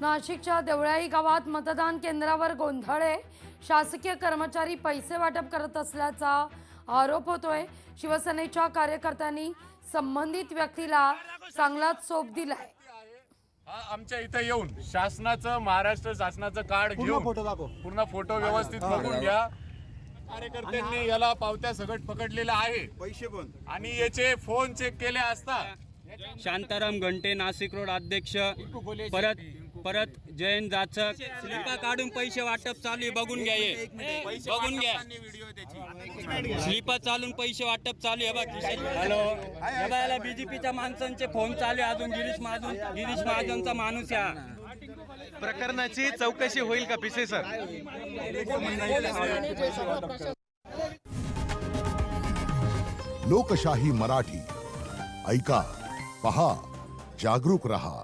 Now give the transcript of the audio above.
नाशिकच्या देवळाई गावात मतदान केंद्रावर गोंधळ आहे। शासकीय कर्मचारी पैसे वाटप करत असल्याचा आरोप होतोय। शिवसेनेच्या कार्यकर्त्यांनी संबंधित व्यक्तीला चांगलाच चोप दिलाय। आमच्या इथे येऊन शासनाचं महाराष्ट्र शासनाचं कार्ड घेऊन पूर्ण फोटो व्यवस्थित बघून घ्या। कार्यकर्त्यांनी याला पावत्या सगट पकडलेला आहे, पैसे पण, आणि याचे फोन चेक केले असता शांताराम घंटे नाशिक रोड अध्यक्ष परत जयंत जाचक स्लिपा काढून पैसे वाटप चालू आहे, बघून घ्या, बघून घ्या, स्लिपा चालून पैसे वाटप चालू आहे बघ। हॅलो, याला बीजेपीच्या माणसांचे फोन चालू आहे, अजून गिरीश महाजनचा माणूस या प्रकरणाची चौकशी होईल का पिसे सर? लोकशाही मराठी ऐका, पहा, जागरूक रहा।